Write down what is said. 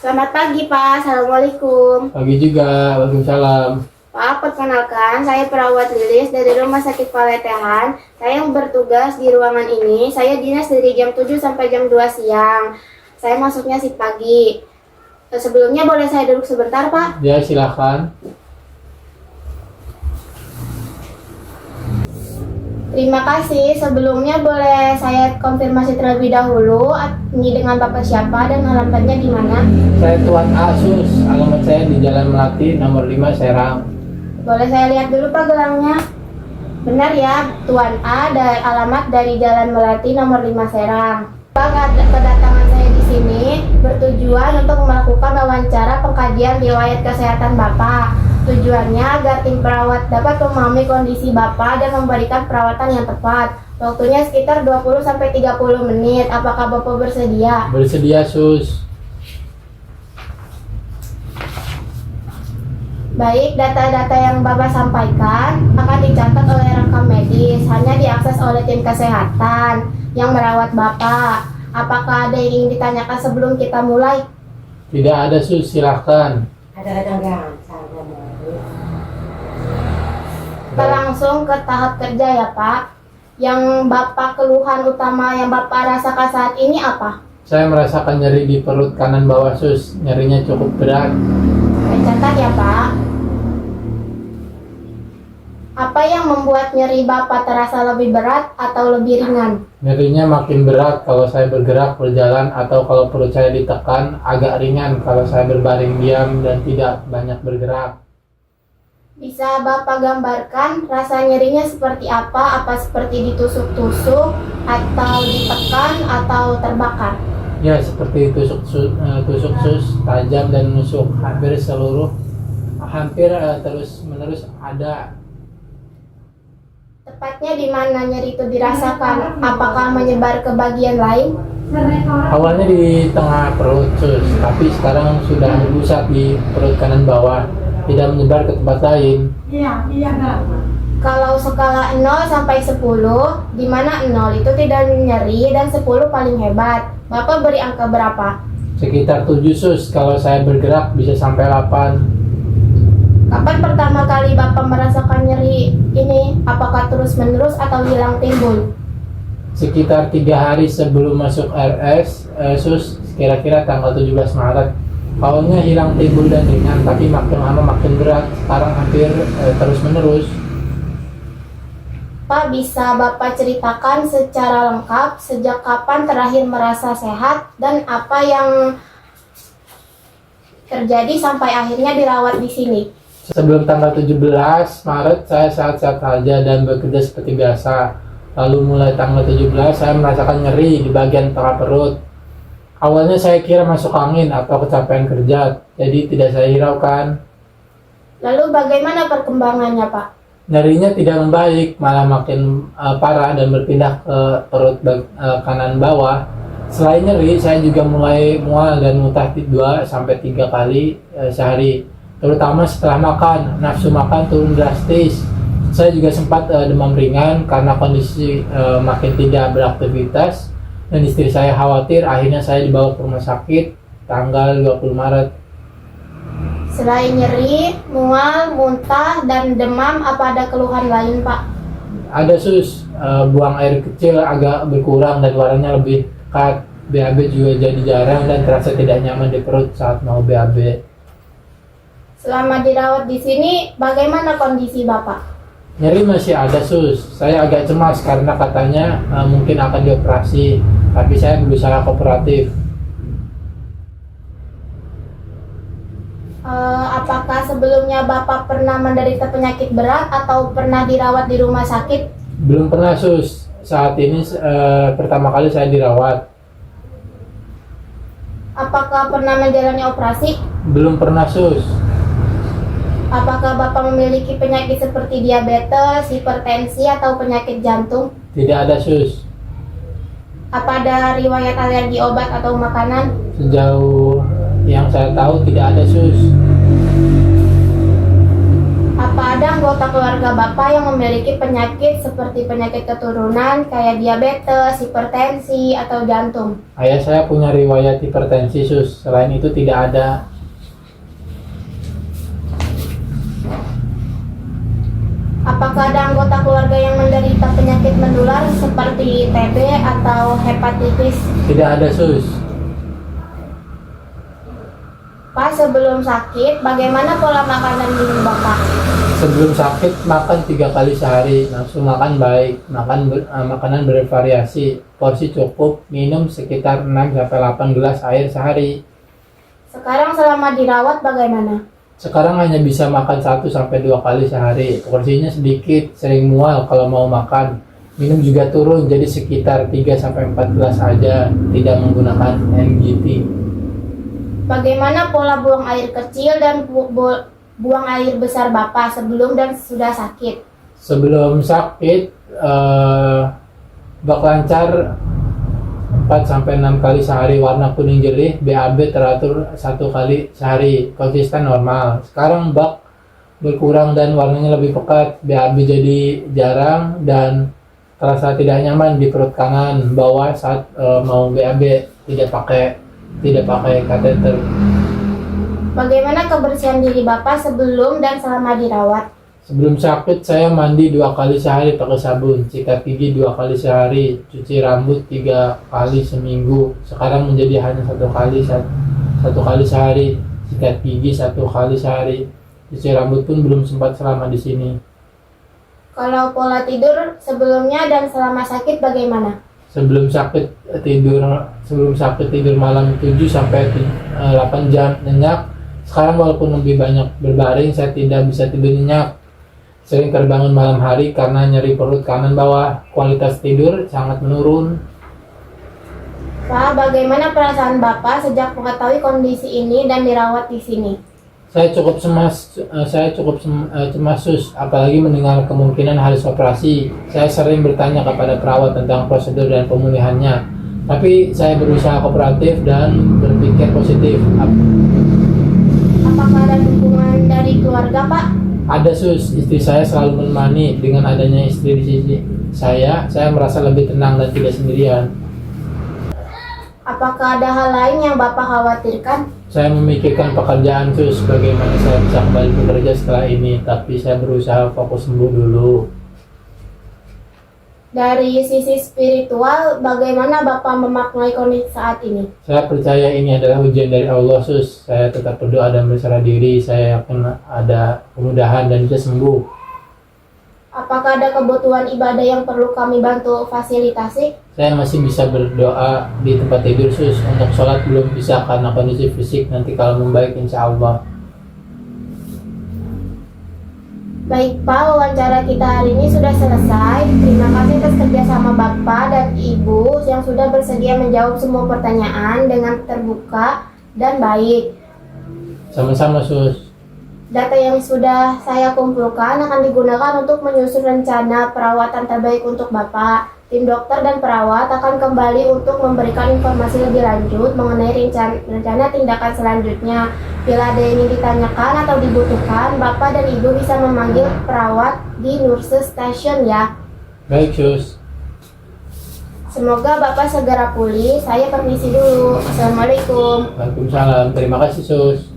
Selamat pagi, Pak. Assalamualaikum. Pagi juga, waalaikumsalam. Pak, perkenalkan, saya perawat Lilis dari Rumah Sakit Paletehan. Saya yang bertugas di ruangan ini. Saya dinas dari jam 7 sampai jam 2 siang. Saya masuknya shift pagi. Sebelumnya boleh saya duduk sebentar, Pak? Ya, silakan. Terima kasih. Sebelumnya boleh saya konfirmasi terlebih dahulu ini dengan Bapak siapa dan alamatnya di mana? Saya Tuan Asus, alamat saya di Jalan Melati, nomor 5, Serang. Boleh saya lihat dulu Pak gelangnya? Benar ya, Tuan A, alamat dari Jalan Melati nomor 5 Serang. Pak, kedatangan saya di sini bertujuan untuk melakukan wawancara pengkajian riwayat kesehatan Bapak. Tujuannya agar tim perawat dapat memahami kondisi Bapak dan memberikan perawatan yang tepat. Waktunya sekitar 20-30 menit. Apakah Bapak bersedia? Bersedia, Sus. Baik, data-data yang Bapak sampaikan akan dicatat oleh rekam medis, hanya diakses oleh tim kesehatan yang merawat Bapak. Apakah ada yang ingin ditanyakan sebelum kita mulai? Tidak ada, Sus. Silakan. Kita langsung ke tahap kerja ya, Pak. Yang Bapak keluhan utama yang Bapak rasakan saat ini apa? Saya merasakan nyeri di perut kanan bawah, Sus. Nyerinya cukup berat. Saya catat ya, Pak. Apa yang membuat nyeri Bapak terasa lebih berat atau lebih ringan? Nyerinya makin berat kalau saya bergerak, berjalan, atau kalau perut saya ditekan. Agak ringan kalau saya berbaring diam dan tidak banyak bergerak. Bisa Bapak gambarkan rasa nyerinya seperti apa? Apa seperti ditusuk-tusuk, atau ditekan, atau terbakar? Ya, seperti tusuk sus, tajam dan menusuk hampir terus menerus ada. Tepatnya di mana nyeri itu dirasakan? Apakah menyebar ke bagian lain? Awalnya di tengah perut, Sus, tapi sekarang sudah berpusat di perut kanan bawah, tidak menyebar ke tempat lain. Kalau skala 0 sampai 10, di mana 0 itu tidak nyeri dan 10 paling hebat, Bapak beri angka berapa? Sekitar 7, Sus, kalau saya bergerak bisa sampai 8. Kapan pertama kali Bapak merasakan nyeri ini? Apakah terus-menerus atau hilang timbul? Sekitar 3 hari sebelum masuk RS, Sus, kira-kira tanggal 17 Maret. Awalnya hilang timbul dan ringan, tapi makin lama makin berat. Sekarang hampir terus-menerus. Pak, bisa Bapak ceritakan secara lengkap sejak kapan terakhir merasa sehat dan apa yang terjadi sampai akhirnya dirawat di sini? Sebelum tanggal 17 Maret, saya sehat-sehat saja dan bekerja seperti biasa. Lalu mulai tanggal 17, saya merasakan nyeri di bagian tengah perut. Awalnya saya kira masuk angin atau kecapean kerja, jadi tidak saya hiraukan. Lalu bagaimana perkembangannya, Pak? Nyerinya tidak membaik, malah makin parah dan berpindah ke perut kanan bawah. Selain nyeri, saya juga mulai mual dan muntah 2-3 kali sehari. Terutama setelah makan, nafsu makan turun drastis. Saya juga sempat demam ringan karena kondisi makin tidak beraktivitas. Dan istri saya khawatir, akhirnya saya dibawa ke rumah sakit tanggal 20 Maret. Selain nyeri, mual, muntah, dan demam, apa ada keluhan lain, Pak? Ada, Sus, buang air kecil agak berkurang dan warnanya lebih pekat. BAB juga jadi jarang dan terasa tidak nyaman di perut saat mau BAB. Selama dirawat di sini, bagaimana kondisi Bapak? Nyeri masih ada, Sus. Saya agak cemas karena katanya mungkin akan dioperasi, tapi saya berusaha kooperatif. Apakah sebelumnya Bapak pernah menderita penyakit berat atau pernah dirawat di rumah sakit? Belum pernah, Sus. Saat ini pertama kali saya dirawat. Apakah pernah menjalani operasi? Belum pernah, Sus. Apakah Bapak memiliki penyakit seperti diabetes, hipertensi, atau penyakit jantung? Tidak ada, Sus. Apa ada riwayat alergi obat atau makanan? Sejauh yang saya tahu tidak ada, Sus. Apa ada anggota keluarga Bapak yang memiliki penyakit seperti penyakit keturunan kayak diabetes, hipertensi, atau jantung? Ayah saya punya riwayat hipertensi, Sus. Selain itu tidak ada. Apakah ada anggota keluarga yang menderita penyakit menular seperti TB atau hepatitis? Tidak ada, Sus. Pak, sebelum sakit, bagaimana pola makan dan minum Bapak? Sebelum sakit makan 3 kali sehari, nafsu makan baik, makanan bervariasi, porsi cukup, minum sekitar 6-8 gelas air sehari. Sekarang selama dirawat bagaimana? Sekarang hanya bisa makan 1-2 kali sehari, porsinya sedikit, sering mual kalau mau makan. Minum juga turun jadi sekitar 3-4 gelas aja, tidak menggunakan NGT. Bagaimana pola buang air kecil dan buang air besar Bapak sebelum dan sudah sakit? Sebelum sakit, bak lancar 4-6 kali sehari, warna kuning jernih, BAB teratur 1 kali sehari, konsisten normal. Sekarang bak berkurang dan warnanya lebih pekat, BAB jadi jarang dan terasa tidak nyaman di perut kanan bawah saat mau BAB, tidak pakai kateter. Bagaimana kebersihan diri Bapak sebelum dan selama dirawat? Sebelum sakit saya mandi 2 kali sehari pakai sabun, sikat gigi 2 kali sehari, cuci rambut 3 kali seminggu. Sekarang menjadi hanya 1 kali sehari, sikat gigi 1 kali sehari. Cuci rambut pun belum sempat selama di sini. Kalau pola tidur sebelumnya dan selama sakit bagaimana? Sebelum sakit tidur malam 7-8 jam nyenyak. Sekarang walaupun lebih banyak berbaring, saya tidak bisa tidur nyenyak. Sering terbangun malam hari karena nyeri perut kanan bawah. Kualitas tidur sangat menurun. Pak, bagaimana perasaan Bapak sejak mengetahui kondisi ini dan dirawat di sini? Saya cukup cemas, Sus, apalagi mendengar kemungkinan harus operasi. Saya sering bertanya kepada perawat tentang prosedur dan pemulihannya. Tapi saya berusaha kooperatif dan berpikir positif. Apakah ada dukungan dari keluarga, Pak? Ada, Sus, istri saya selalu menemani. Dengan adanya istri di sini, saya merasa lebih tenang dan tidak sendirian. Apakah ada hal lain yang Bapak khawatirkan? Saya memikirkan pekerjaan, Sus, bagaimana saya bisa kembali bekerja setelah ini, tapi saya berusaha fokus sembuh dulu. Dari sisi spiritual, bagaimana Bapak memaknai kondisi saat ini? Saya percaya ini adalah ujian dari Allah, Sus. Saya tetap berdoa dan berserah diri. Saya yakin ada kemudahan dan bisa sembuh. Apakah ada kebutuhan ibadah yang perlu kami bantu fasilitasi? Saya masih bisa berdoa di tempat tidur, Sus. Untuk sholat belum bisa karena kondisi fisik. Nanti kalau membaik, insya Allah. Baik Pak, wawancara kita hari ini sudah selesai. Terima kasih atas kerjasama Bapak dan Ibu yang sudah bersedia menjawab semua pertanyaan dengan terbuka dan baik. Sama-sama, Sus. Data yang sudah saya kumpulkan akan digunakan untuk menyusun rencana perawatan terbaik untuk Bapak. Tim dokter dan perawat akan kembali untuk memberikan informasi lebih lanjut mengenai rencana tindakan selanjutnya. Bila ada yang ditanyakan atau dibutuhkan, Bapak dan Ibu bisa memanggil perawat di Nurses Station ya. Baik, Sus. Semoga Bapak segera pulih. Saya permisi dulu. Assalamualaikum. Waalaikumsalam. Terima kasih, Sus.